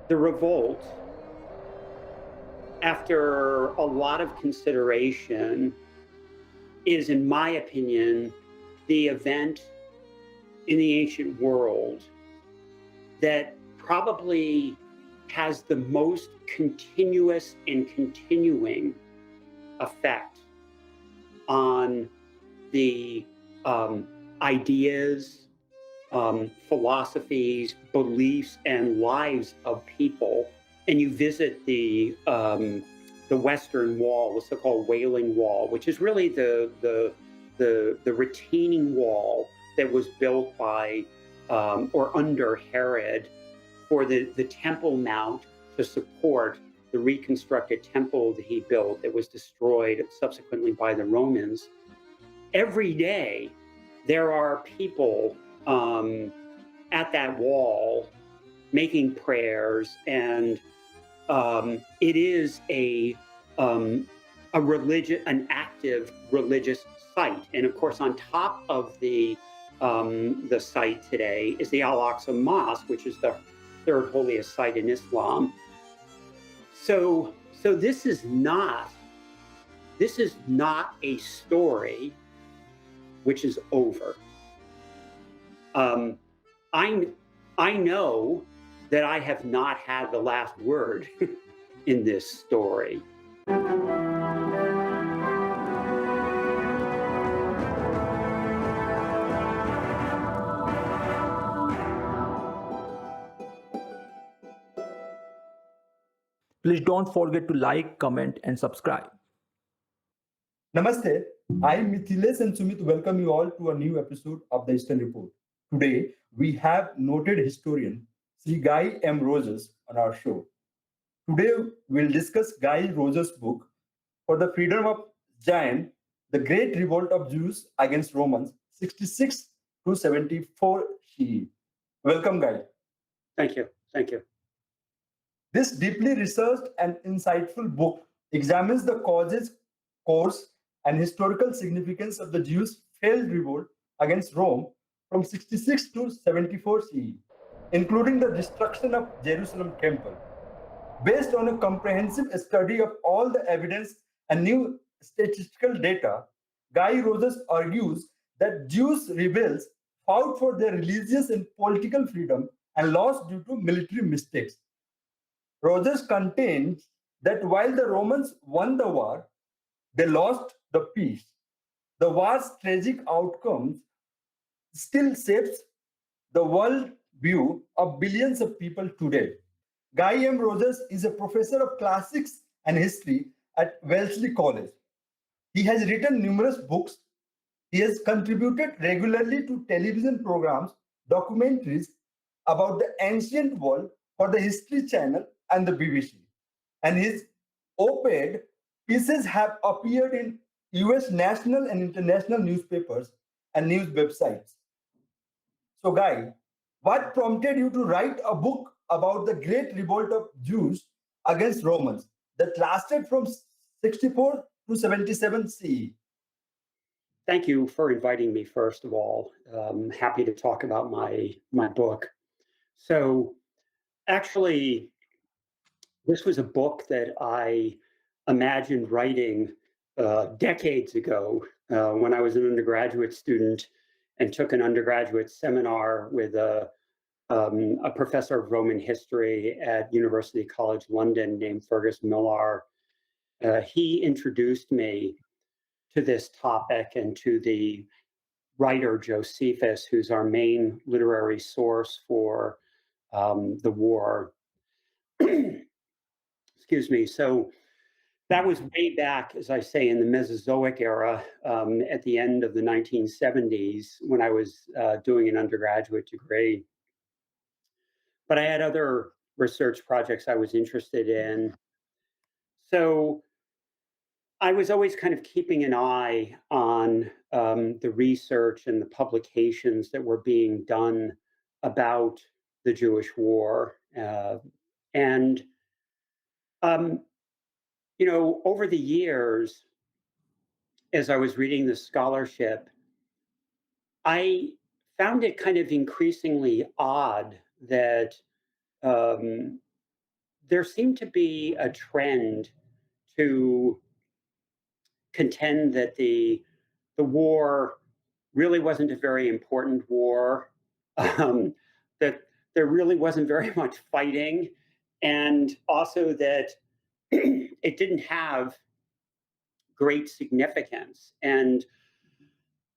The revolt, after a lot of consideration, is, in my opinion, the event in the ancient world that probably has the most continuous and continuing effect on the ideas, philosophies, beliefs, and lives of people. And you visit the Western Wall, the so-called Wailing Wall, which is really the retaining wall that was built by or under Herod for the Temple Mount to support the reconstructed temple that he built that was destroyed subsequently by the Romans. Every day, there are people at that wall making prayers, and it is an active religious site. And of course, on top of the site today is the Al-Aqsa Mosque, which is the third holiest site in Islam. So this is not a story which is over. I know that I have not had the last word in this story. Please don't forget to like, comment, and subscribe. Namaste. I am Mithilesh and Sumit welcome you all to a new episode of the Eastern Report. Today, we have noted historian Sri Guy M. Rogers on our show. Today, we'll discuss Guy Rogers' book, For the Freedom of Zion, The Great Revolt of Jews Against Romans, 66 to 74 CE. Welcome, Guy. Thank you. Thank you. This deeply researched and insightful book examines the causes, course, and historical significance of the Jews' failed revolt against Rome from 66 to 74 CE, including the destruction of Jerusalem temple. Based on a comprehensive study of all the evidence and new statistical data, Guy Rogers argues that Jews rebels fought for their religious and political freedom and lost due to military mistakes. Rogers contends that while the Romans won the war, they lost the peace. The war's tragic outcomes still shapes the world view of billions of people today. Guy M. Rogers is a professor of classics and history at Wellesley College. He has written numerous books. He has contributed regularly to television programs, documentaries about the ancient world for the History Channel and the BBC. And his op-ed pieces have appeared in US national and international newspapers and news websites. So, Guy, what prompted you to write a book about the Great Revolt of Jews against Romans that lasted from 64 to 77 CE? Thank you for inviting me, first of all. Happy to talk about my book. So, actually, this was a book that I imagined writing decades ago when I was an undergraduate student and took an undergraduate seminar with a professor of Roman history at University College London named Fergus Millar. He introduced me to this topic and to the writer Josephus, who's our main literary source for the war. Excuse me. So that was way back, as I say, in the Mesozoic era, at the end of the 1970s, when I was doing an undergraduate degree. But I had other research projects I was interested in. So I was always kind of keeping an eye on the research and the publications that were being done about the Jewish war. And over the years, as I was reading the scholarship, I found it kind of increasingly odd that there seemed to be a trend to contend that the war really wasn't a very important war, that there really wasn't very much fighting, and also that it didn't have great significance. And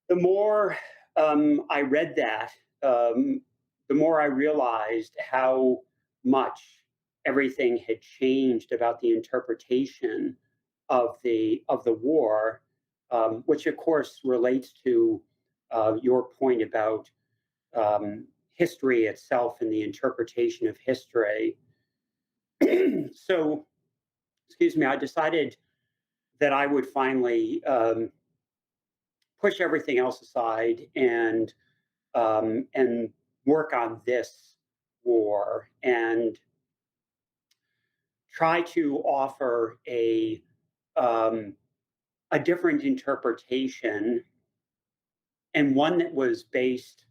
the more I read that, the more I realized how much everything had changed about the interpretation of the war, which of course relates to your point about history itself and the interpretation of history. So, excuse me, I decided that I would finally push everything else aside and work on this war and try to offer a different interpretation, and one that was based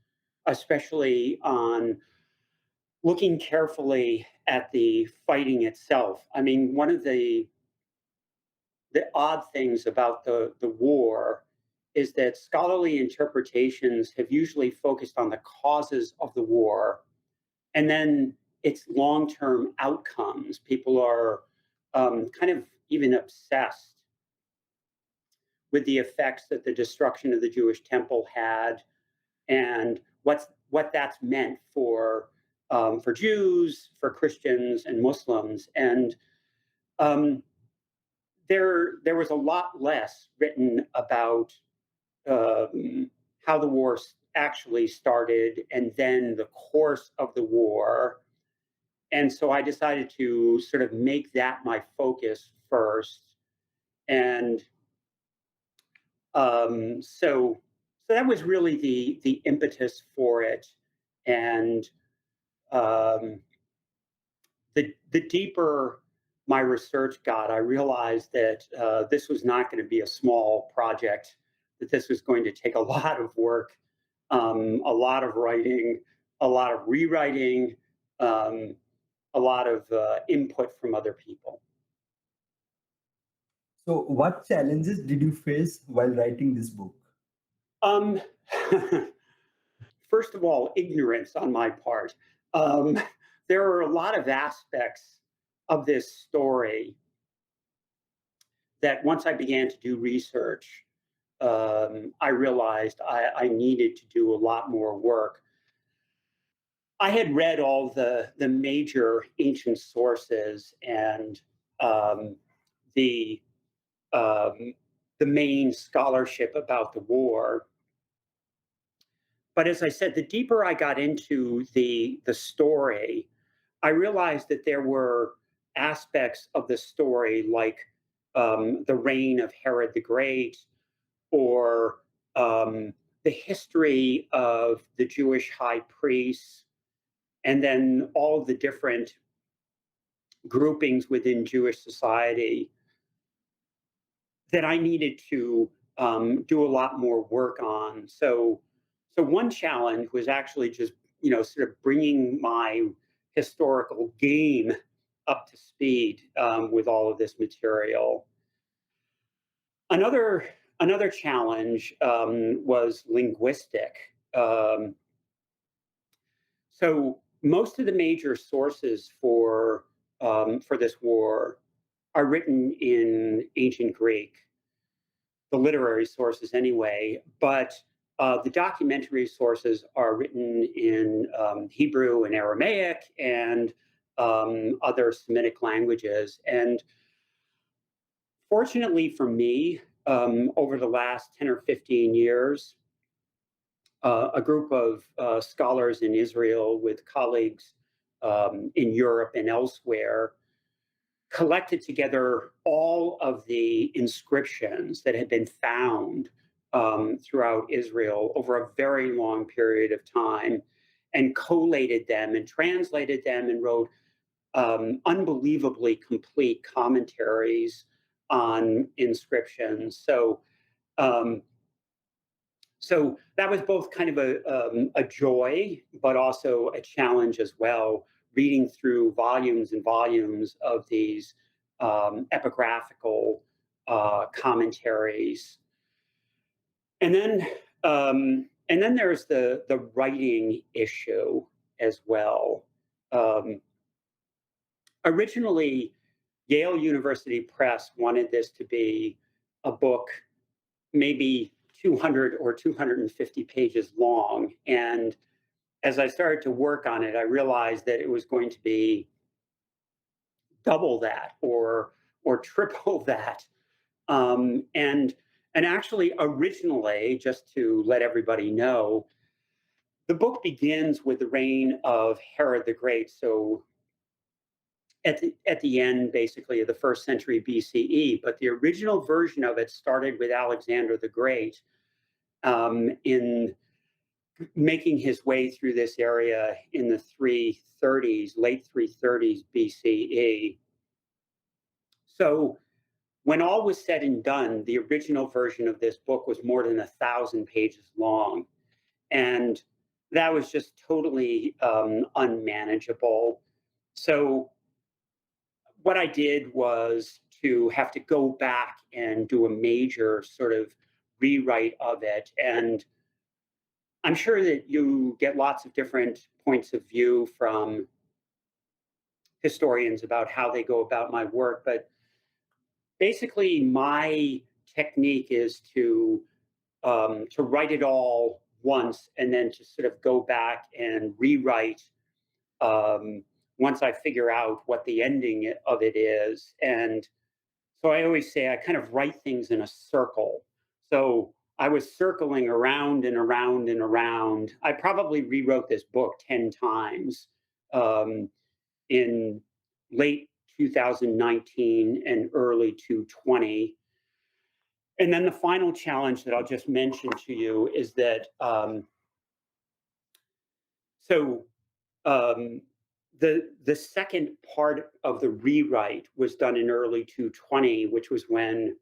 especially on looking carefully at the fighting itself. I mean, one of the odd things about the war is that scholarly interpretations have usually focused on the causes of the war and then its long-term outcomes. People are kind of even obsessed with the effects that the destruction of the Jewish temple had and what that's meant for Jews, for Christians, and Muslims. And um, there was a lot less written about how the war actually started and then the course of the war. And so I decided to sort of make that my focus first. And so that was really the impetus for it. And the deeper my research got, I realized that this was not going to be a small project, that this was going to take a lot of work, a lot of writing, a lot of rewriting, um, a lot of input from other people. So, what challenges did you face while writing this book? Um, First of all, ignorance on my part. Um, there are a lot of aspects of this story that once I began to do research, I realized I needed to do a lot more work. I had read all the major ancient sources and um, the um, the main scholarship about the war. But as I said, the deeper I got into the story, I realized that there were aspects of the story like the reign of Herod the Great or the history of the Jewish high priests, and then all of the different groupings within Jewish society that I needed to do a lot more work on. So one challenge was actually just sort of bringing my historical game up to speed with all of this material. Another challenge was linguistic. So most of the major sources for this war are written in ancient Greek, the literary sources anyway, but the documentary sources are written in Hebrew and Aramaic and other Semitic languages. And fortunately for me, over the last 10 or 15 years, a group of scholars in Israel with colleagues in Europe and elsewhere collected together all of the inscriptions that had been found throughout Israel over a very long period of time and collated them and translated them and wrote unbelievably complete commentaries on inscriptions. Um, so that was both kind of a joy, but also a challenge as well, reading through volumes and volumes of these epigraphical commentaries. And then there's the writing issue as well. Originally, Yale University Press wanted this to be a book maybe 200 or 250 pages long. And as I started to work on it, I realized that it was going to be double that or triple that. And actually, originally, just to let everybody know, the book begins with the reign of Herod the Great. So at the end, basically, of the 1st century BCE. But the original version of it started with Alexander the Great in making his way through this area in the 330s, late 330s BCE. So when all was said and done, the original version of this book was more than 1,000 pages long. And that was just totally unmanageable. So what I did was to have to go back and do a major sort of rewrite of it. And I'm sure that you get lots of different points of view from historians about how they go about my work, but basically my technique is to write it all once and then to sort of go back and rewrite once I figure out what the ending of it is. And so I always say I kind of write things in a circle. So I was circling around and around and around. I probably rewrote this book 10 times in late 2019 and early 2020. And then the final challenge that I'll just mention to you is that the second part of the rewrite was done in early 2020, which was when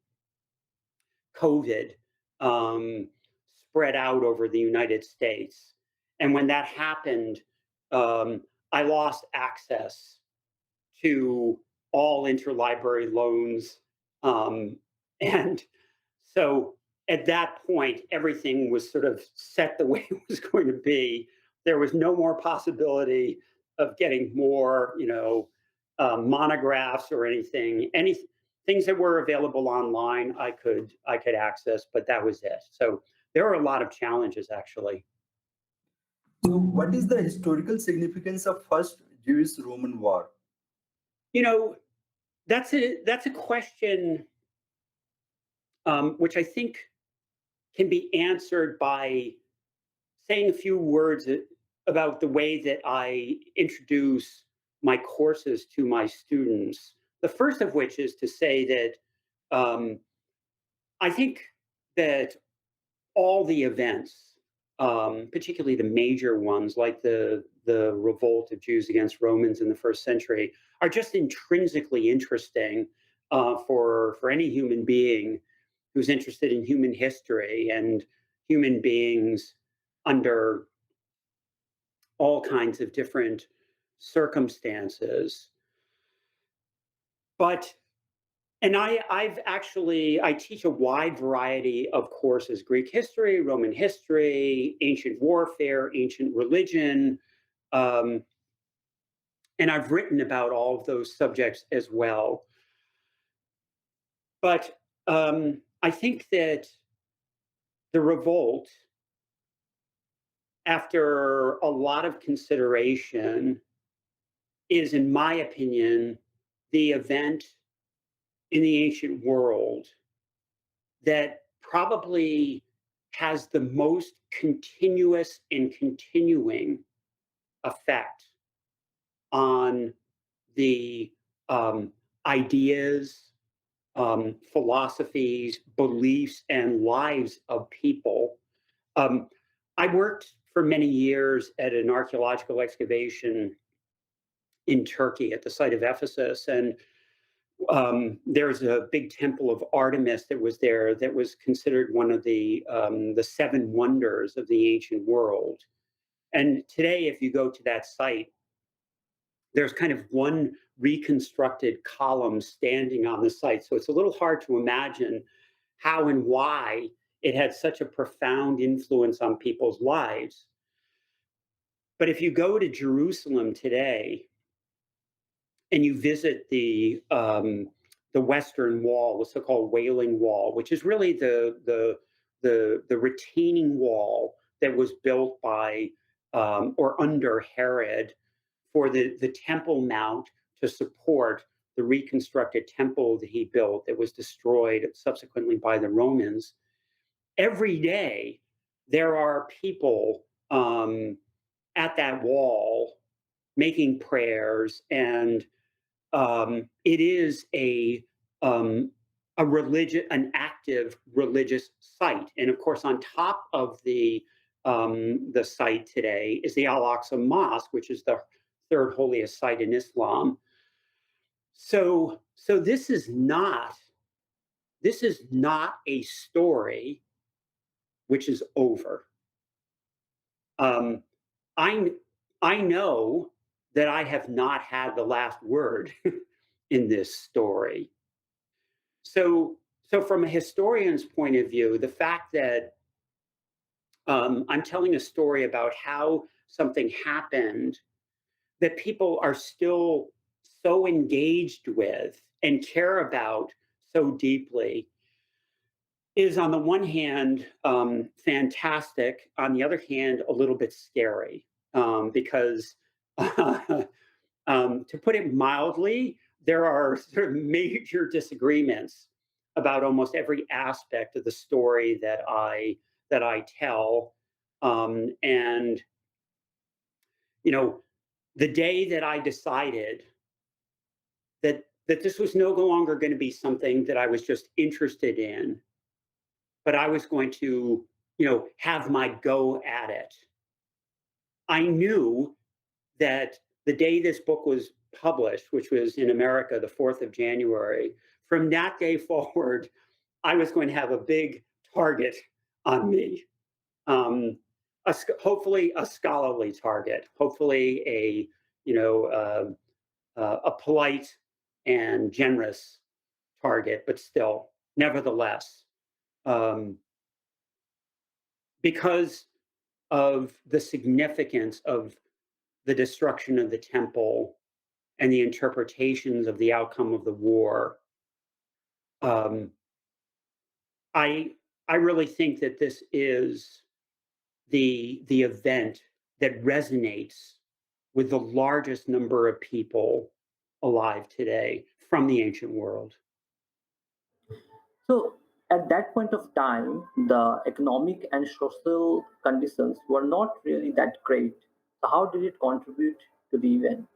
COVID spread out over the United States. And when that happened, I lost access to all interlibrary loans. And so at that point, everything was sort of set the way it was going to be. There was no more possibility of getting more, monographs or anything. Things that were available online, I could access, but that was it. So there were a lot of challenges, actually. So, what is the historical significance of First Jewish-Roman War? That's a question which I think can be answered by saying a few words about the way that I introduce my courses to my students. The first of which is to say that I think that all the events, particularly the major ones like the revolt of Jews against Romans in the 1st century, are just intrinsically interesting for any human being who's interested in human history and human beings under all kinds of different circumstances. And I teach a wide variety of courses: Greek history, Roman history, ancient warfare, ancient religion. And I've written about all of those subjects as well. But I think that the revolt, after a lot of consideration, is, in my opinion, the event in the ancient world that probably has the most continuous and continuing effect on the ideas, philosophies, beliefs, and lives of people. I worked for many years at an archaeological excavation in Turkey at the site of Ephesus, and there's a big temple of Artemis that was there that was considered one of the 7 wonders of the ancient world. And today, if you go to that site, there's kind of one reconstructed column standing on the site. So it's a little hard to imagine how and why it had such a profound influence on people's lives. But if you go to Jerusalem today and you visit the Western Wall, the so-called Wailing Wall, which is really the retaining wall that was built by or under Herod for the Temple Mount to support the reconstructed temple that he built that was destroyed subsequently by the Romans. Every day, there are people at that wall making prayers, and it is an active religious site. And of course, on top of the site today is the Al-Aqsa Mosque, which is the third holiest site in Islam. So this is not a story which is over. I know that I have not had the last word in this story. So from a historian's point of view, the fact that I'm telling a story about how something happened that people are still so engaged with and care about so deeply is, on the one hand, fantastic. On the other hand, a little bit scary, because to put it mildly, there are sort of major disagreements about almost every aspect of the story that I tell. And the day that I decided that this was no longer going to be something that I was just interested in, but I was going to, have my go at it, I knew that the day this book was published, which was in America, the 4th of January, from that day forward, I was going to have a big target on me. Hopefully a scholarly target, hopefully a polite and generous target, but still, nevertheless, because of the significance of the destruction of the temple and the interpretations of the outcome of the war, I really think that this is the event that resonates with the largest number of people alive today from the ancient world. So, at that point of time, the economic and social conditions were not really that great. So, how did it contribute to the event?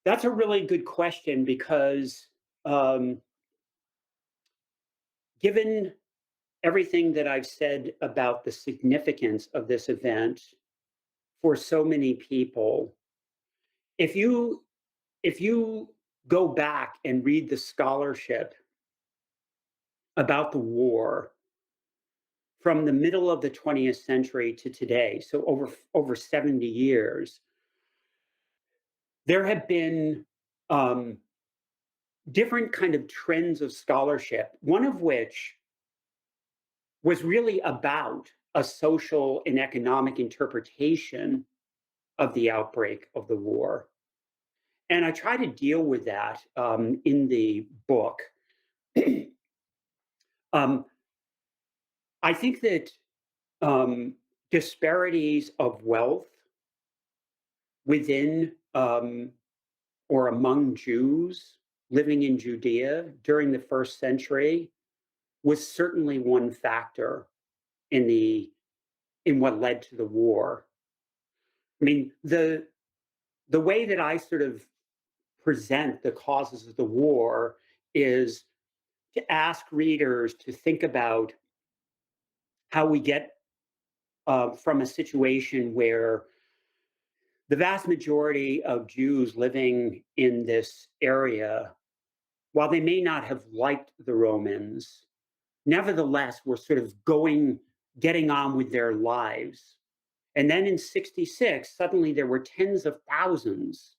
That's a really good question, because given everything that I've said about the significance of this event for so many people, if you go back and read the scholarship about the war from the middle of the 20th century to today, so over 70 years, there have been different kind of trends of scholarship, one of which was really about a social and economic interpretation of the outbreak of the war. And I try to deal with that in the book. I think that disparities of wealth within or among Jews living in Judea during the first century was certainly one factor in what led to the war. I mean, the way that I sort of present the causes of the war is to ask readers to think about how we get from a situation where the vast majority of Jews living in this area, while they may not have liked the Romans, nevertheless were sort of getting on with their lives. And then in 66, suddenly there were tens of thousands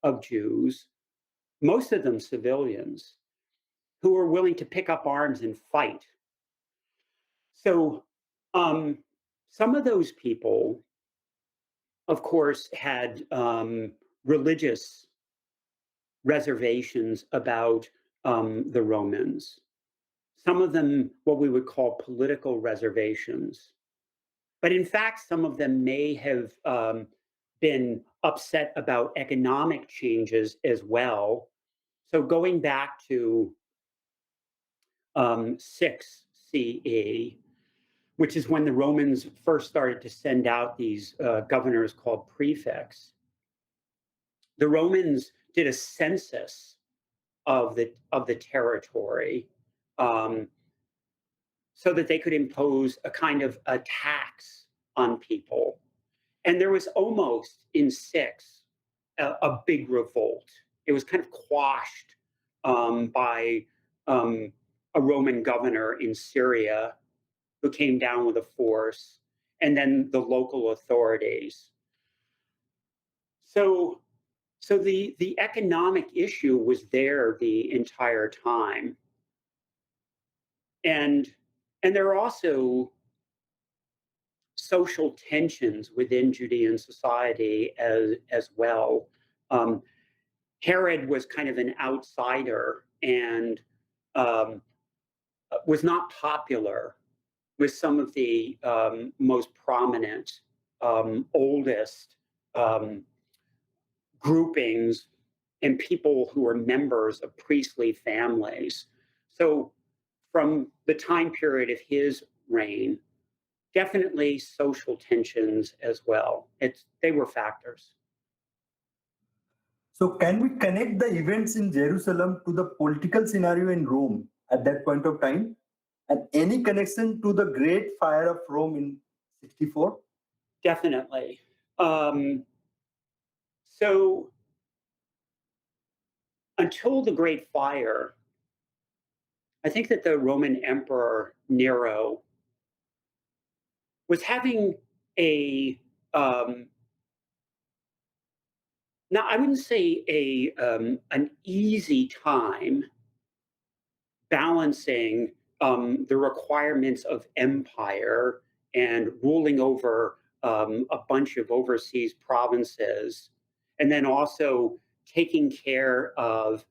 of Jews, most of them civilians, who were willing to pick up arms and fight. So some of those people, of course, had religious reservations about the Romans. Some of them, what we would call political reservations. But in fact, some of them may have been upset about economic changes as well. So going back to 6 CE, which is when the Romans first started to send out these governors called prefects, the Romans did a census of the territory, so that they could impose a kind of a tax on people. And there was almost in 6 a big revolt. It was kind of quashed by a Roman governor in Syria who came down with a force, and then the local authorities. So the economic issue was there the entire time. And there are also social tensions within Judean society as well. Herod was kind of an outsider and was not popular with some of the most prominent, oldest groupings and people who were members of priestly families. So from the time period of his reign, definitely social tensions as well. They were factors. So can we connect the events in Jerusalem to the political scenario in Rome at that point of time? And any connection to the Great Fire of Rome in 64? Definitely. So until the Great Fire, I think that the Roman Emperor Nero was having a now I wouldn't say an easy time balancing the requirements of empire and ruling over a bunch of overseas provinces, and then also taking care of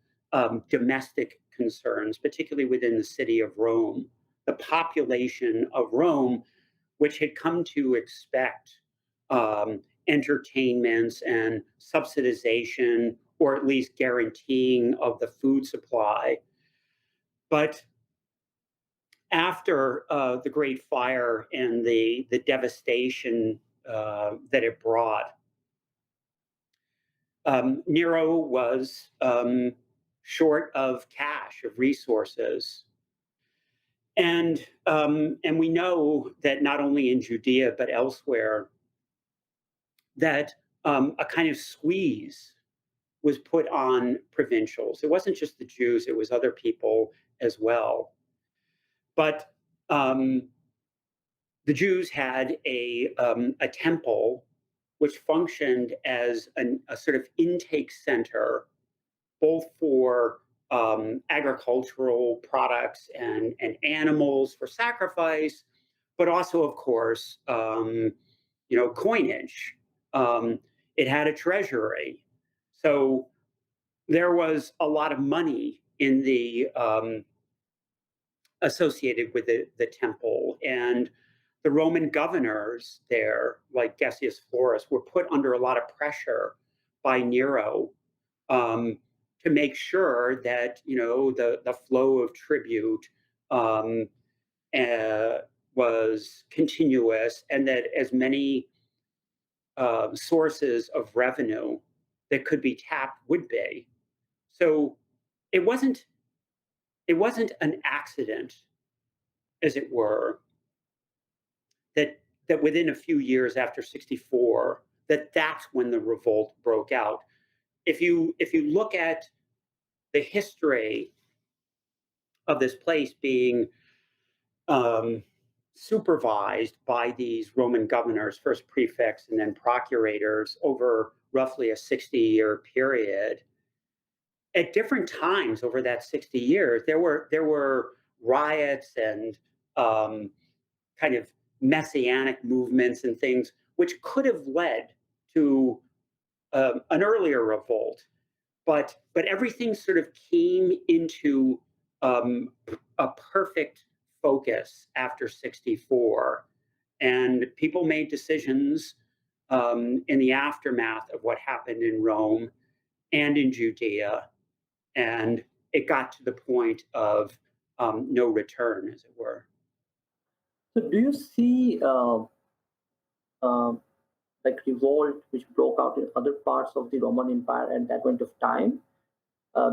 domestic concerns, particularly within the city of Rome. The population of Rome, which had come to expect entertainments and subsidization, or at least guaranteeing of the food supply. But after the Great Fire and the devastation that it brought, Nero was short of cash, of resources. And we know that not only in Judea, but elsewhere, that a kind of squeeze was put on provincials. It wasn't just the Jews, it was other people as well. But the Jews had a temple which functioned as a sort of intake center, both for agricultural products and animals for sacrifice, but also, of course, coinage. It had a treasury. So there was a lot of money in the associated with the temple. And the Roman governors there, like Gessius Florus, were put under a lot of pressure by Nero to make sure that the flow of tribute was continuous, and that as many sources of revenue that could be tapped would be. So it wasn't an accident, as it were, that within a few years after 64, that's when the revolt broke out. If you look at the history of this place being supervised by these Roman governors, first prefects and then procurators, over roughly a 60-year period, at different times over that 60 years, there were riots and kind of messianic movements and things which could have led to an earlier revolt, but everything sort of came into um, a perfect focus after 64, and people made decisions in the aftermath of what happened in Rome and in Judea, and it got to the point of no return, as it were. So, do you see uh, like revolt which broke out in other parts of the Roman Empire at that point of time?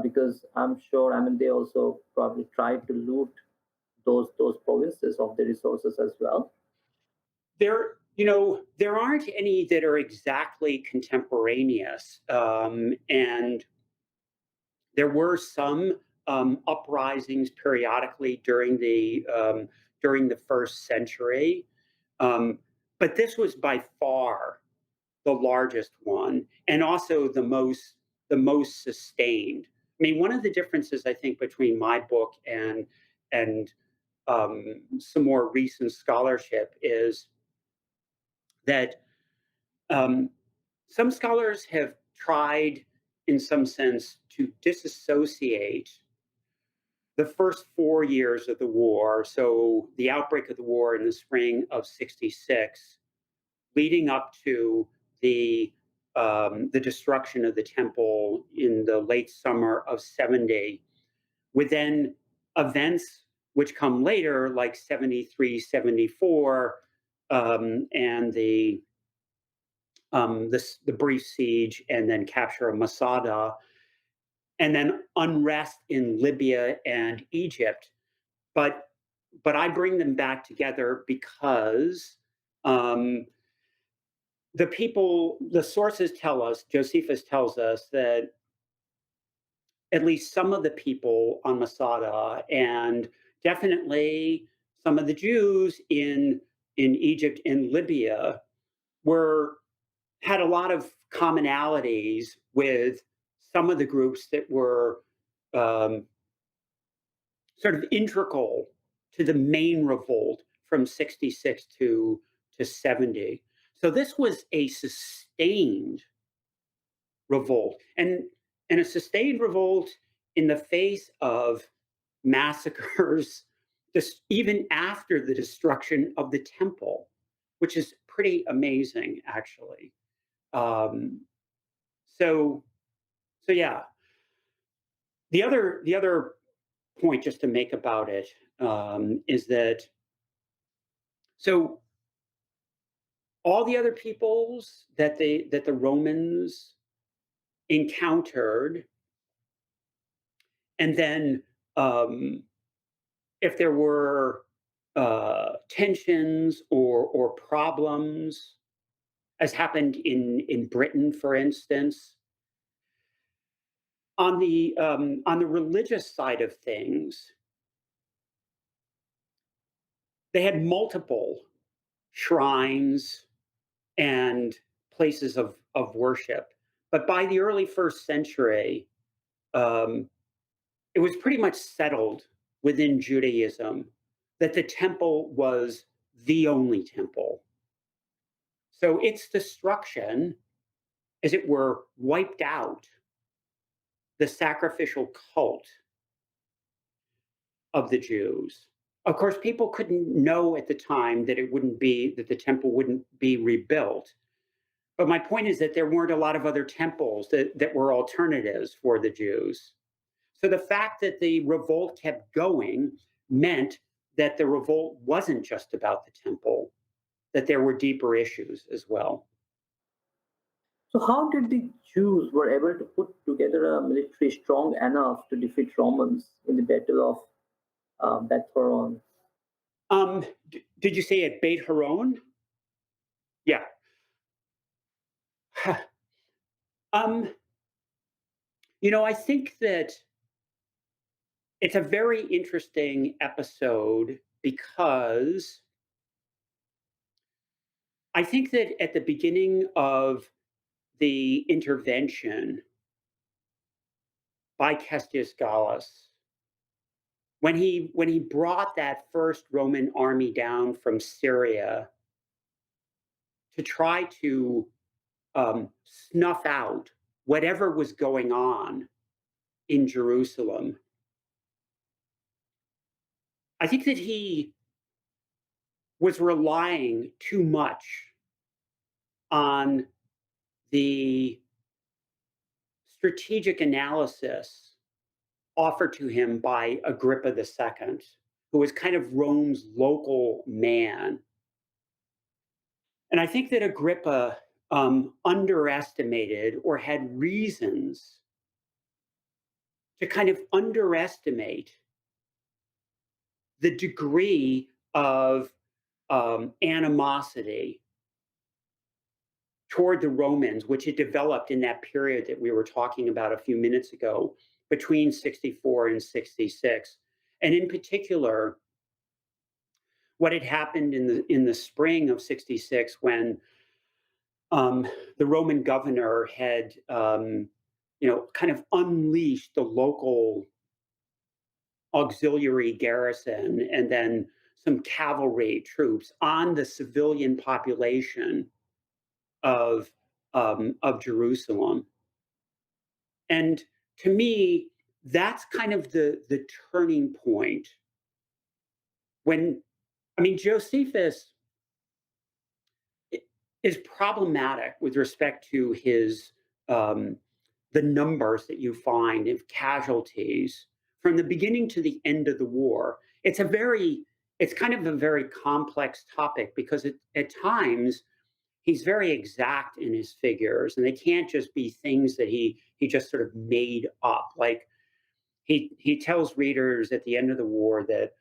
Because I'm sure, I mean, they also probably tried to loot those provinces of the resources as well. There aren't any that are exactly contemporaneous, and there were some uprisings periodically during the first century, um, but this was by far the largest one, and also the most sustained. I mean, one of the differences I think between my book and some more recent scholarship is that um, some scholars have tried, in some sense, to disassociate the first 4 years of the war, so the outbreak of the war in the spring of '66, leading up to the destruction of the temple in the late summer of '70, with then events which come later, like '73, '74, and the brief siege and then capture of Masada, and then unrest in Libya and Egypt. But I bring them back together because um, the sources tell us, Josephus tells us that at least some of the people on Masada, and definitely some of the Jews in Egypt and Libya, were had a lot of commonalities with some of the groups that were um, sort of integral to the main revolt from '66 to '70. So this was a sustained revolt, and a sustained revolt in the face of massacres, just even after the destruction of the temple, which is pretty amazing, actually. Um, so, so yeah. The other point just to make about it is that so all the other peoples that the Romans encountered, and then um, if there were tensions or problems, as happened in Britain, for instance, on the religious side of things, they had multiple shrines and places of worship. But by the early first century, um, it was pretty much settled within Judaism that the temple was the only temple. So its destruction, as it were, wiped out the sacrificial cult of the Jews. Of course, people couldn't know at the time that that the temple wouldn't be rebuilt. But my point is that there weren't a lot of other temples that were alternatives for the Jews. So the fact that the revolt kept going meant that the revolt wasn't just about the temple, that there were deeper issues as well. So, how did the Jews were able to put together a military strong enough to defeat Romans in the Battle of Beth Horon? Did you say at Beit Horon? Yeah. um, I think that it's a very interesting episode because I think that at the beginning of the intervention by Cestius Gallus when he brought that first Roman army down from Syria to try to snuff out whatever was going on in Jerusalem. I think that he was relying too much on the strategic analysis offered to him by Agrippa II, who was kind of Rome's local man. And I think that Agrippa underestimated or had reasons to kind of underestimate the degree of animosity toward the Romans, which had developed in that period that we were talking about a few minutes ago, between 64 and 66. And in particular, what had happened in the spring of 66 when the Roman governor had, kind of unleashed the local auxiliary garrison and then some cavalry troops on the civilian population of Jerusalem. And to me, that's kind of the turning point when, I mean, Josephus is problematic with respect to his the numbers that you find of casualties from the beginning to the end of the war. It's kind of a very complex topic because at times he's very exact in his figures, and they can't just be things that he just sort of made up. Like he tells readers at the end of the war that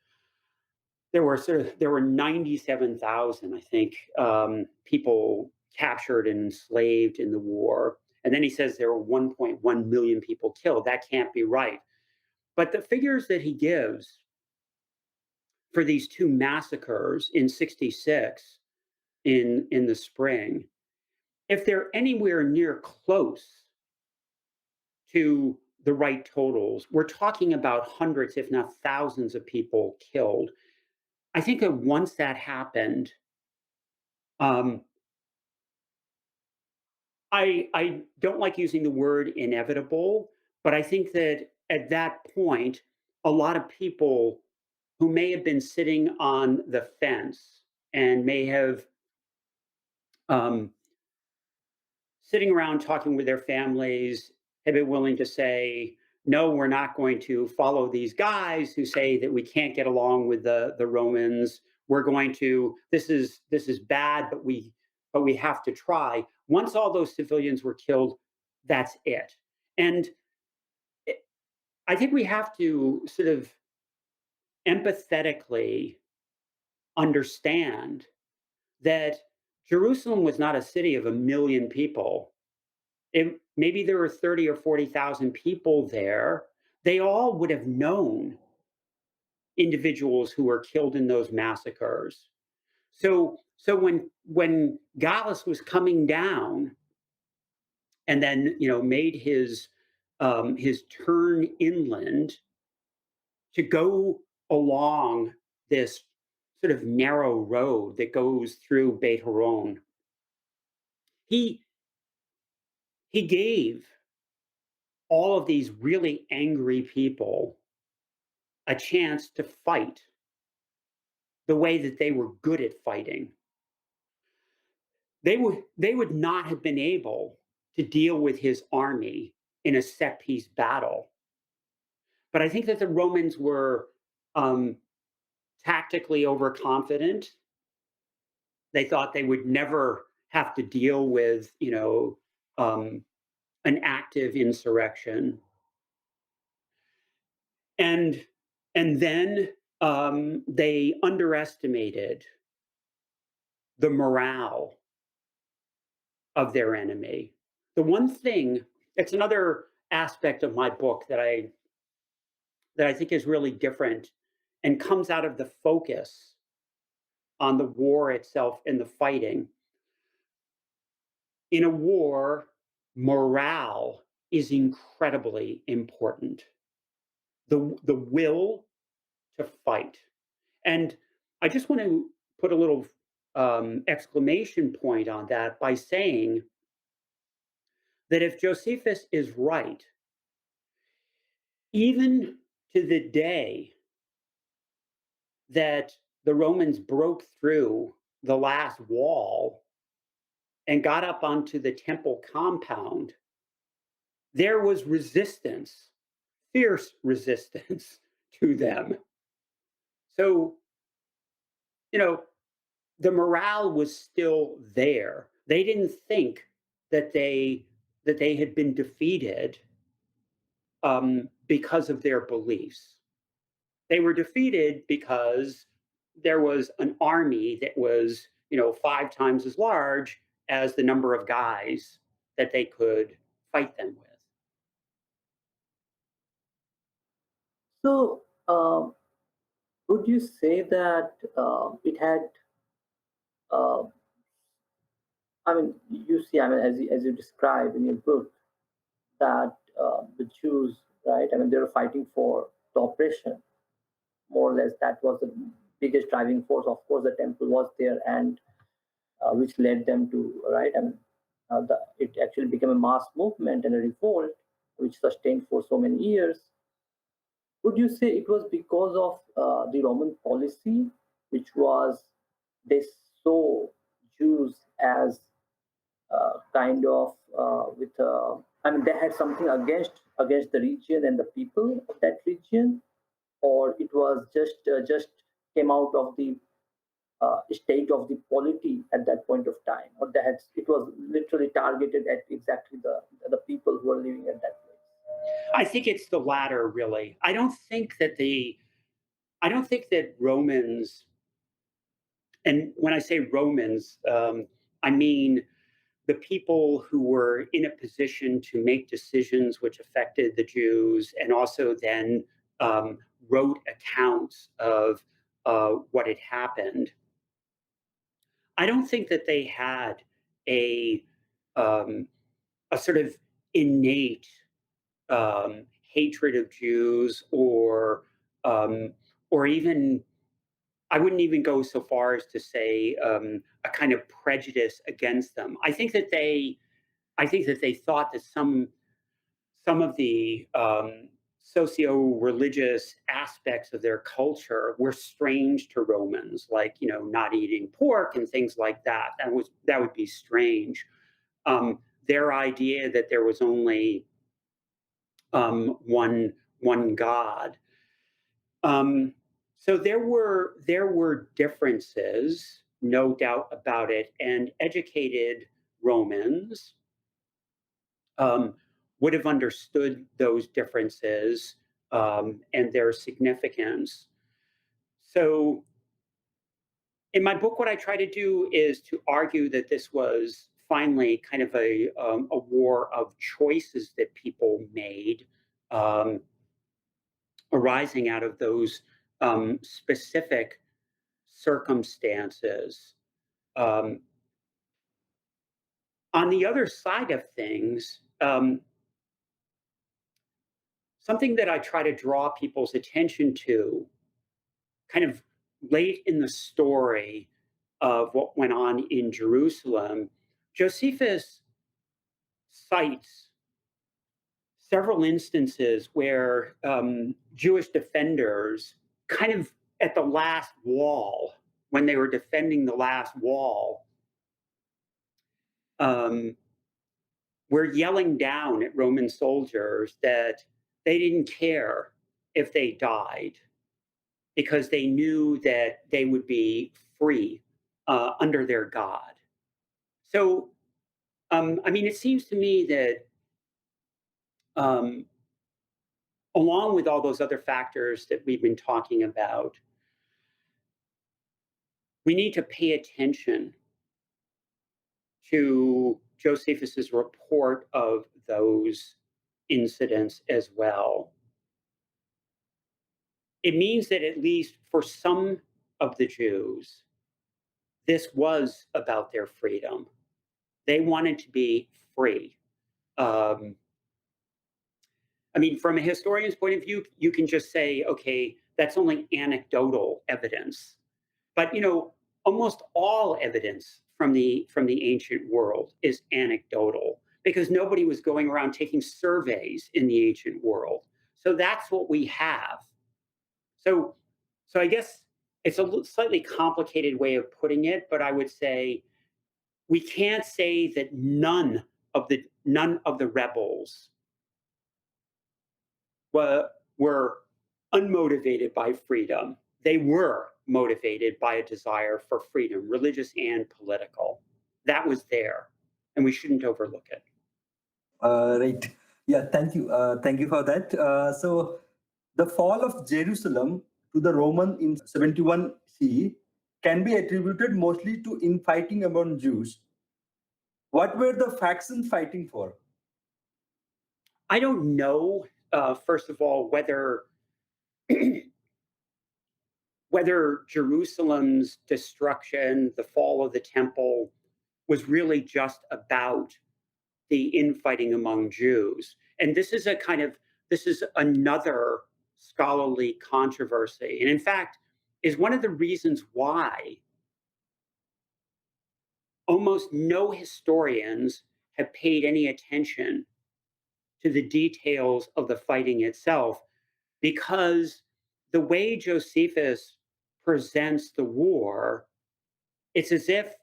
there were 97,000, I think, people captured and enslaved in the war. And then he says there were 1.1 million people killed. That can't be right. But the figures that he gives for these two massacres in 66 in the spring, if they're anywhere near close to the right totals, we're talking about hundreds, if not thousands, of people killed. I think that once that happened, um, I don't like using the word inevitable, but I think that at that point, a lot of people who may have been sitting on the fence and may have um, sitting around talking with their families have been willing to say, no, we're not going to follow these guys who say that we can't get along with the Romans. We're going to, this is bad, but we have to try. Once all those civilians were killed, that's it. And it, I think we have to sort of empathetically understand that Jerusalem was not a city of 1 million people. Maybe there were 30 or 40,000 people there. They all would have known individuals who were killed in those massacres. So when Gallus was coming down and then made his turn inland to go along this sort of narrow road that goes through Beth Horon, he gave all of these really angry people a chance to fight the way that they were good at fighting. They would not have been able to deal with his army in a set piece battle. But I think that the Romans were tactically overconfident. They thought they would never have to deal with an active insurrection. And then they underestimated the morale of their enemy. The one thing, it's another aspect of my book that I think is really different and comes out of the focus on the war itself and the fighting. In a war, morale is incredibly important. The will to fight. And I just want to put a little exclamation point on that by saying that if Josephus is right, even to the day that the Romans broke through the last wall and got up onto the temple compound, there was resistance, fierce resistance to them. So, you know, the morale was still there. They didn't think that they had been defeated because of their beliefs. They were defeated because there was an army that was, 5 times as large as the number of guys that they could fight them with. So, would you say that it had? Uh, I mean, you see, I mean, as you describe in your book, that the Jews, right? I mean, they were fighting for the oppression, more or less. That was the biggest driving force. Of course, the temple was there, and which led them to, right? I mean, it actually became a mass movement and a revolt, which sustained for so many years. Would you say it was because of the Roman policy, which was they saw Jews as kind of with I mean they had something against the region and the people of that region, or it was just came out of the state of the polity at that point of time, or that it was literally targeted at exactly the people who were living at that place. I think it's the latter, really. I don't think that Romans, and when I say Romans, I mean the people who were in a position to make decisions which affected the Jews, and also then wrote accounts of what had happened. I don't think that they had a um, a sort of innate hatred of Jews, um, or even I wouldn't even go so far as to say a kind of prejudice against them. I think that they thought that some of the socio-religious aspects of their culture were strange to Romans, like not eating pork and things like that. That would be strange. Their idea that there was only one God. Um, so there were differences, no doubt about it, and educated Romans um, would have understood those differences and their significance. So, in my book, what I try to do is to argue that this was finally kind of a war of choices that people made, um, arising out of those specific circumstances. Um, on the other side of things, something that I try to draw people's attention to kind of late in the story of what went on in Jerusalem, Josephus cites several instances where Jewish defenders, kind of at the last wall, when they were defending the last wall, um, were yelling down at Roman soldiers that they didn't care if they died because they knew that they would be free under their God. So, I mean, it seems to me that um, along with all those other factors that we've been talking about, we need to pay attention to Josephus's report of those incidents as well. It means that at least for some of the Jews, this was about their freedom. They wanted to be free. Um, I mean, from a historian's point of view, you can just say, okay, that's only anecdotal evidence. But almost all evidence from the ancient world is anecdotal because nobody was going around taking surveys in the ancient world. So that's what we have. So so I guess it's a slightly complicated way of putting it, but I would say we can't say that none of the rebels were unmotivated by freedom. They were motivated by a desire for freedom, religious and political. That was there, and we shouldn't overlook it. Right. Yeah, thank you. Thank you for that. So, the fall of Jerusalem to the Roman in 71 CE can be attributed mostly to infighting among Jews. What were the factions fighting for? I don't know, first of all, whether Jerusalem's destruction, the fall of the temple, was really just about the infighting among Jews. And this is another scholarly controversy. And in fact, is one of the reasons why almost no historians have paid any attention to the details of the fighting itself, because the way Josephus presents the war, it's as if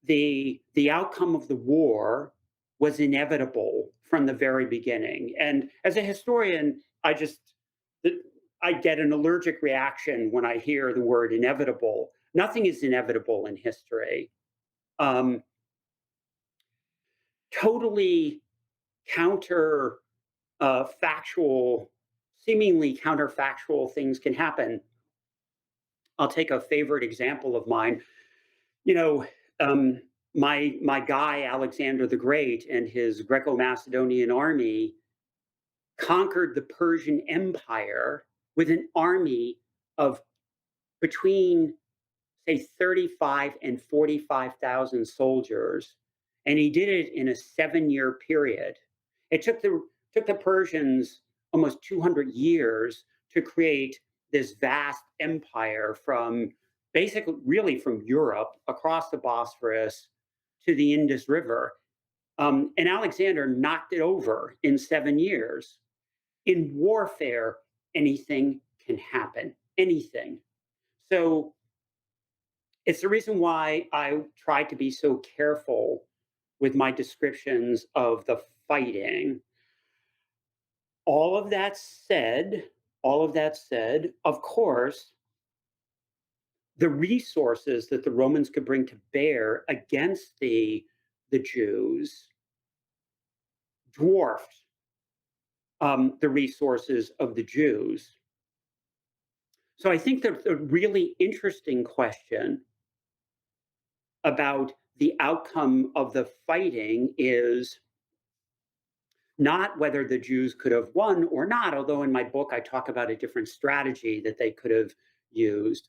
the outcome of the war was inevitable from the very beginning. And as a historian, I get an allergic reaction when I hear the word inevitable. Nothing is inevitable in history. Um, Totally counter factual, seemingly counterfactual things can happen. I'll take a favorite example of mine. You know, um, my guy Alexander the Great and his Greco-Macedonian army conquered the Persian Empire with an army of between, say, 35 and 45,000 soldiers, and he did it in a 7-year period. It took the Persians almost 200 years to create this vast empire from basically really from Europe across the Bosphorus to the Indus River. And Alexander knocked it over in 7 years. In warfare, anything can happen, anything. So it's the reason why I try to be so careful with my descriptions of the fighting. All of that said, of course, the resources that the Romans could bring to bear against the Jews dwarfed the resources of the Jews. So I think that the really interesting question about the outcome of the fighting is not whether the Jews could have won or not, although in my book I talk about a different strategy that they could have used.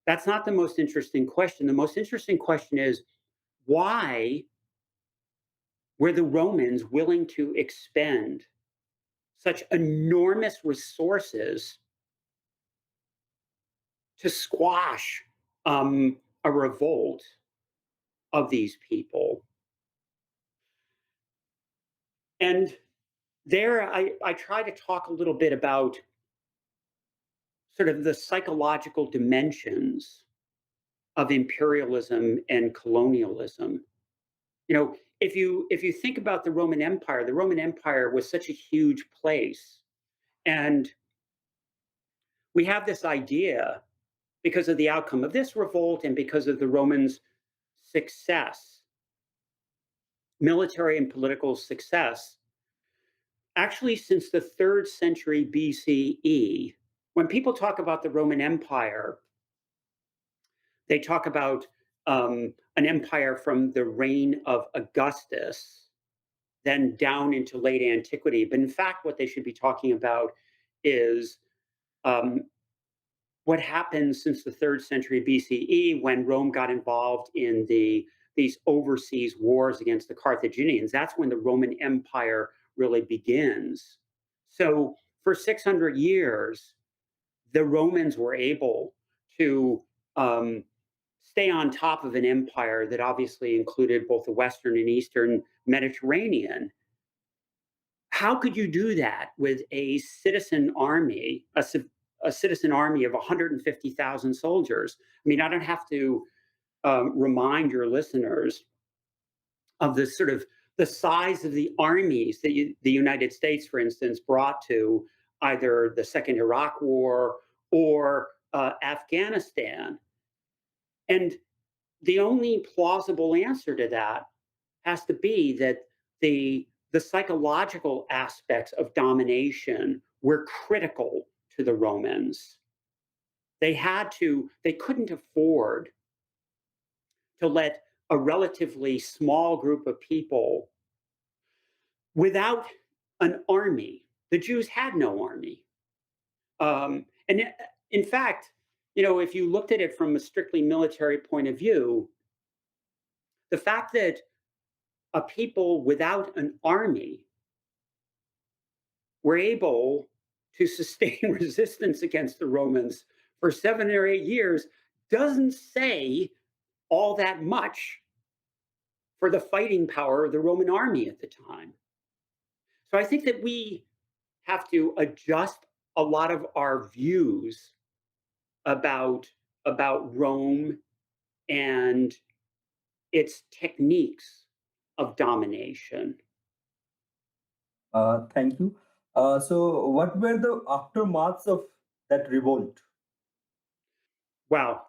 That's not the most interesting question. The most interesting question is, why were the Romans willing to expend such enormous resources to squash a revolt of these people? And there I try to talk a little bit about sort of the psychological dimensions of imperialism and colonialism. If you think about the Roman Empire was such a huge place, and we have this idea because of the outcome of this revolt and because of the Romans' success, military and political success, actually since the 3rd century BCE. When people talk about the Roman Empire, they talk about an empire from the reign of Augustus, then down into late antiquity. But in fact, what they should be talking about is um, what happened since the 3rd century BCE when Rome got involved in the these overseas wars against the Carthaginians. That's when the Roman Empire really begins. So for 600 years, the Romans were able to um, stay on top of an empire that obviously included both the Western and Eastern Mediterranean. How could you do that with a citizen army, a citizen army of 150,000 soldiers? I mean, I don't have to remind your listeners of the sort of the size of the armies that the United States, for instance, brought to either the Second Iraq War or Afghanistan. And the only plausible answer to that has to be that the psychological aspects of domination were critical to the Romans. They couldn't afford to let a relatively small group of people without an army. The Jews had no army. And in fact, if you looked at it from a strictly military point of view, the fact that a people without an army were able to sustain resistance against the Romans for 7 or 8 years doesn't say all that much for the fighting power of the Roman army at the time. So I think that we have to adjust a lot of our views about Rome and its techniques of domination. Thank you. So, what were the aftermaths of that revolt? Wow.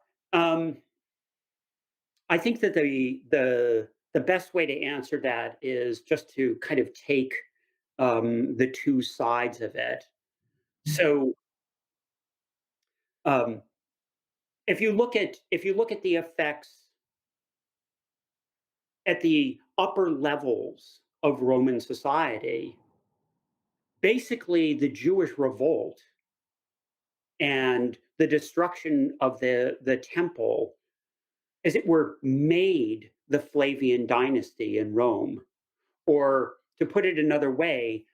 I think that the best way to answer that is just to kind of take the two sides of it. So um, if you look at the effects at the upper levels of Roman society, basically the Jewish revolt and the destruction of the temple, as it were, made the Flavian dynasty in Rome. Or to put it another way,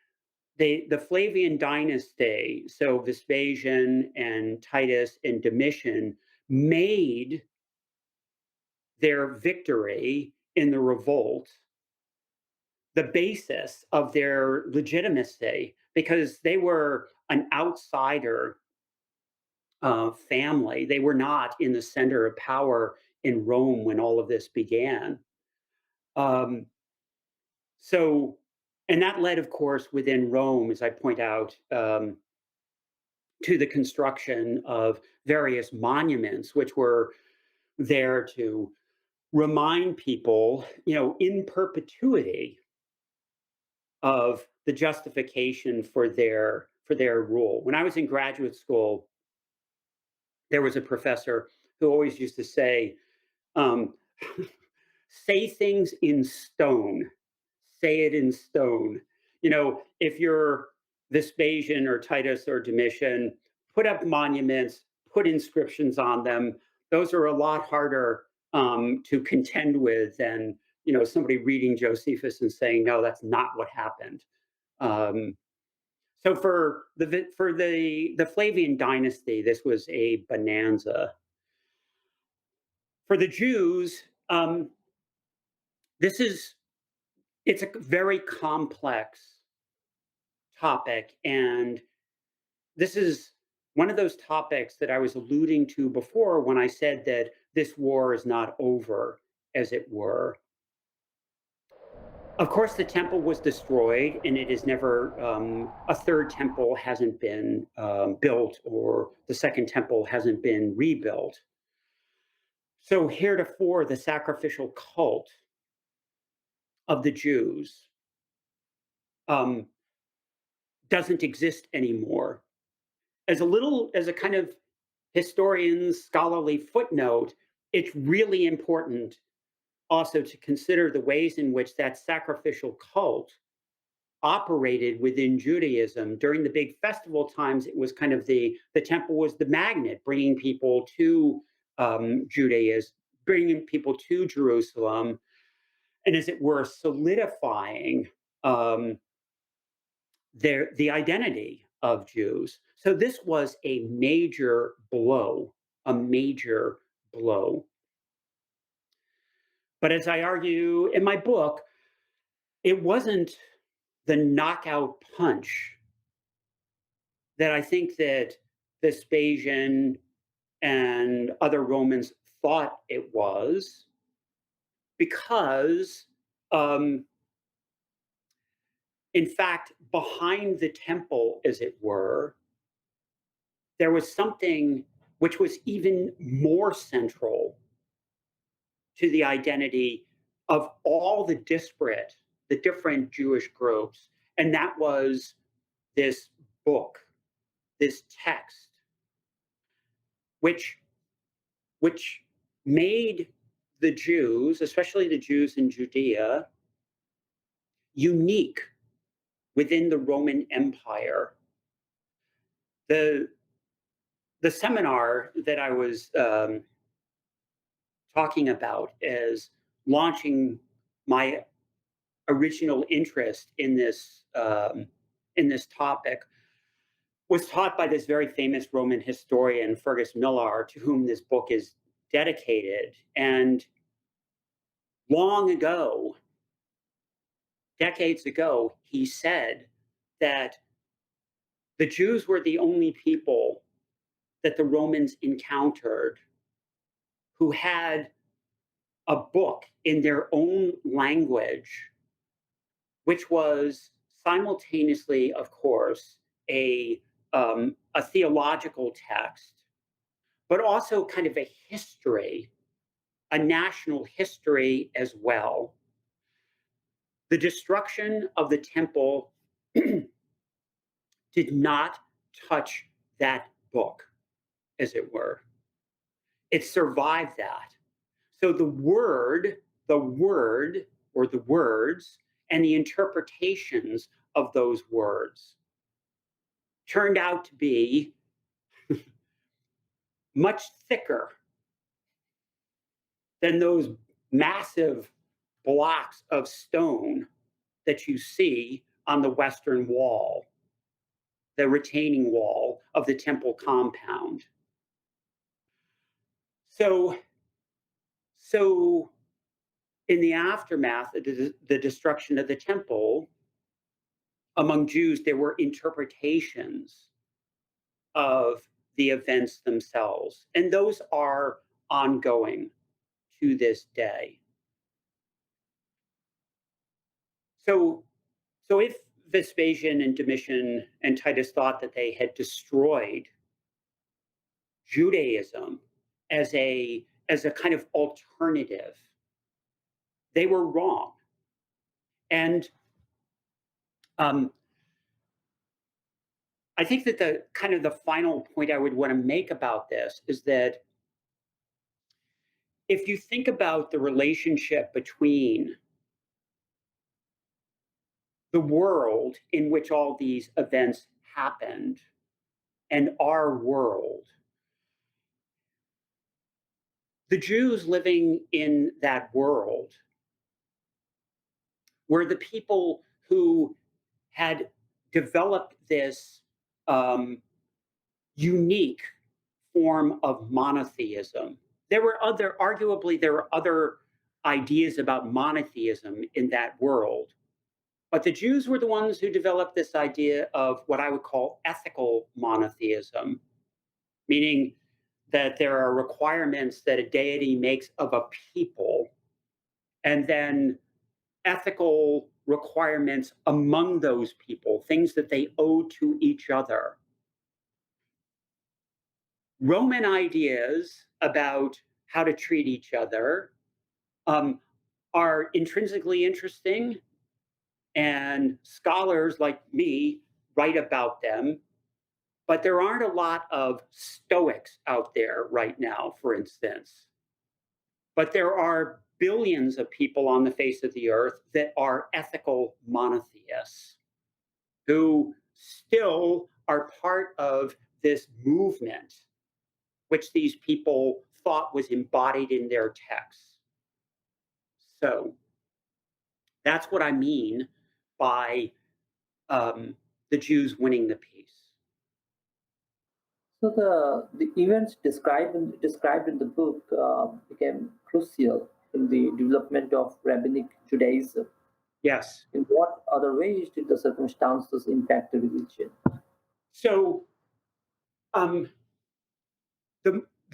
the Flavian dynasty, so Vespasian and Titus and Domitian, made their victory in the revolt the basis of their legitimacy, because they were an outsider family. They were not in the center of power in Rome when all of this began. Um, so, and that led, of course, within Rome, as I point out, to the construction of various monuments, which were there to remind people, in perpetuity, of the justification for their rule. When I was in graduate school, there was a professor who always used to say, um, "Say things in stone. Say it in stone." If you're Vespasian or Titus or Domitian, put up monuments, put inscriptions on them. Those are a lot harder to contend with than somebody reading Josephus and saying, "No, that's not what happened." Um, so for the Flavian dynasty, this was a bonanza. For the Jews, this is it's a very complex topic, and this is one of those topics that I was alluding to before when I said that this war is not over, as it were. Of course, the temple was destroyed, and it is never a third temple hasn't been built, or the second temple hasn't been rebuilt. So heretofore, the sacrificial cult of the Jews um, doesn't exist anymore. As a kind of historian's scholarly footnote, it's really important also to consider the ways in which that sacrificial cult operated within Judaism. During the big festival times, it was kind of the temple was the magnet, bringing people to Judaism, bringing people to Jerusalem. and as it were, solidifying the identity of Jews. So this was a major blow, a major blow. But as I argue in my book, it wasn't the knockout punch that I think that Vespasian and other Romans thought it was, because in fact, behind the temple, as it were, there was something which was even more central to the identity of all the different Jewish groups. And that was this book, this text, which made the Jews, especially the Jews in Judea, unique within the Roman Empire. The seminar that I was talking about as launching my original interest in this topic was taught by this very famous Roman historian, Fergus Millar, to whom this book is dedicated. And long ago, decades ago, he said that the Jews were the only people that the Romans encountered who had a book in their own language, which was simultaneously, of course, a theological text, but also kind of a history, a national history as well. The destruction of the temple did not touch that book, as it were. It survived that. So the word, or the words, and the interpretations of those words turned out to be much thicker than those massive blocks of stone that you see on the western wall, the retaining wall of the temple compound. So in the aftermath of the destruction of the temple, among Jews, there were interpretations of the events themselves, and those are ongoing to this day. So if Vespasian and Domitian and Titus thought that they had destroyed Judaism as a kind of alternative, they were wrong. And I think that the final point I would want to make about this is that if you think about the relationship between the world in which all these events happened and our world, the Jews living in that world were the people who had developed this unique form of monotheism. Arguably, there were other ideas about monotheism in that world. But the Jews were the ones who developed this idea of what I would call ethical monotheism, meaning that there are requirements that a deity makes of a people, and then ethical requirements among those people, things that they owe to each other. Roman ideas about how to treat each other are intrinsically interesting, and scholars like me write about them, but there aren't a lot of Stoics out there right now, for instance. But there are billions of people on the face of the earth that are ethical monotheists who still are part of this movement, which these people thought was embodied in their texts. So That's what I mean by the Jews winning the peace. So the events described in the book became crucial in the development of Rabbinic Judaism. Yes. In what other ways did the circumstances impact the religion? So the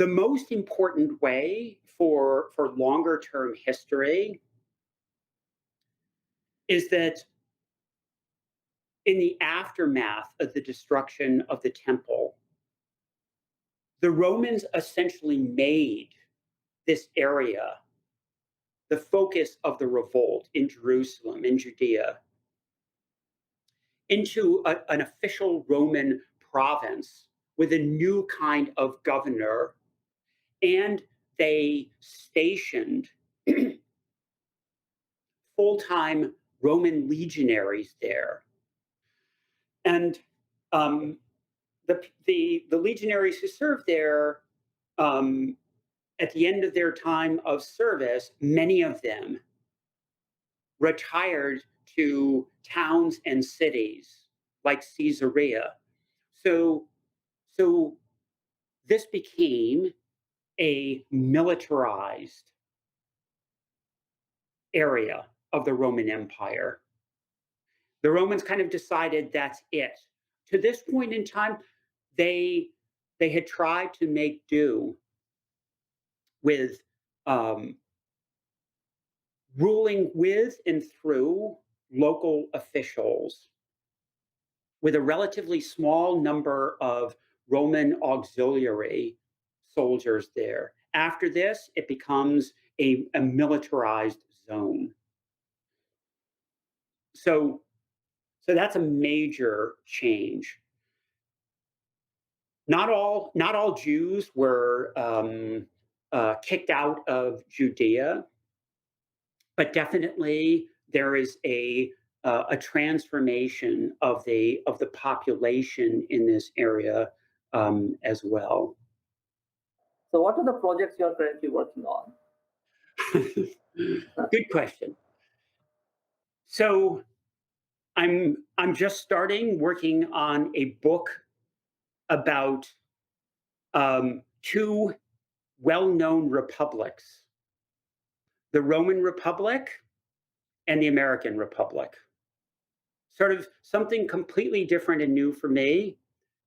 most important way for longer term history is that in the aftermath of the destruction of the temple, the Romans essentially made this area the focus of the revolt in Jerusalem, in Judea, into an official Roman province with a new kind of governor, and they stationed full-time Roman legionaries there. And the legionaries who served there, at the end of their time of service, many of them retired to towns and cities like Caesarea. So this became a militarized area of the Roman Empire. The Romans kind of decided that's it. To this point in time, they had tried to make do with ruling with and through local officials with a relatively small number of Roman auxiliary soldiers there. After this, it becomes a militarized zone. So that's a major change. Not all Jews were kicked out of Judea, but definitely there is a transformation of the population in this area as well. So, what are the projects you are currently working on? Good question. So I'm just starting working on a book about two well-known republics, the Roman Republic and the American Republic. Sort of something completely different and new for me,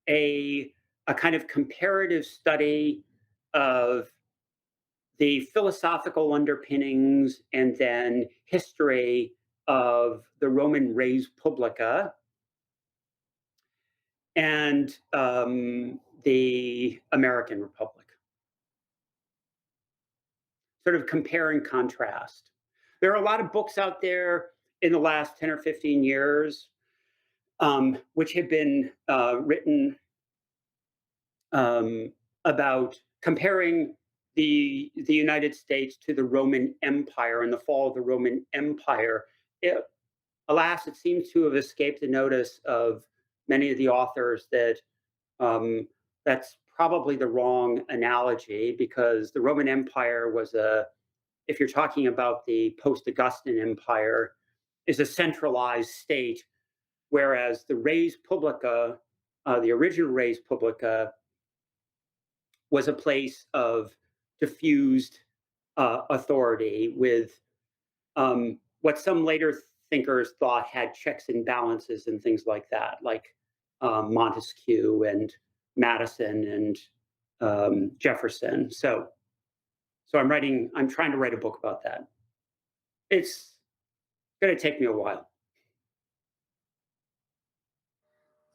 a kind of comparative study of the philosophical underpinnings and then history of the Roman res publica and the American Republic. Sort of compare and contrast. There are a lot of books out there in the last 10 or 15 years which have been written about comparing the United States to the Roman Empire and the fall of the Roman Empire. Alas, it seems to have escaped the notice of many of the authors that that's probably the wrong analogy, because the Roman Empire was if you're talking about the post-Augustan Empire, is a centralized state, whereas the res publica, the original res publica, was a place of diffused authority with what some later thinkers thought had checks and balances and things like that, like Montesquieu and Madison and Jefferson. So I'm trying to write a book about that. It's going to take me a while.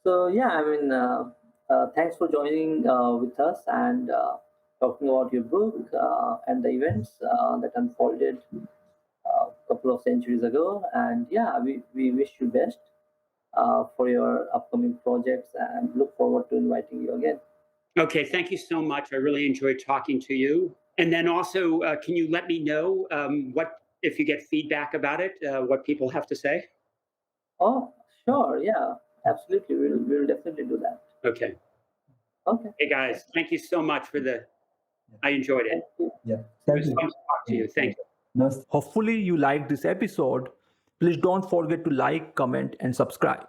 So yeah, I mean, thanks for joining with us and talking about your book and the events that unfolded a couple of centuries ago. And yeah, we wish you best for your upcoming projects and look forward to inviting you again. Okay, thank you so much. I really enjoyed talking to you. And then also, can you let me know what, if you get feedback about it, what people have to say? Oh, sure. Yeah, absolutely. We'll definitely do that. Okay. Okay. Hey guys, thank you so much for I enjoyed it. Thank you. Yeah. It was fun to talk to you. Thank you. Hopefully you liked this episode. Please don't forget to like, comment, and subscribe.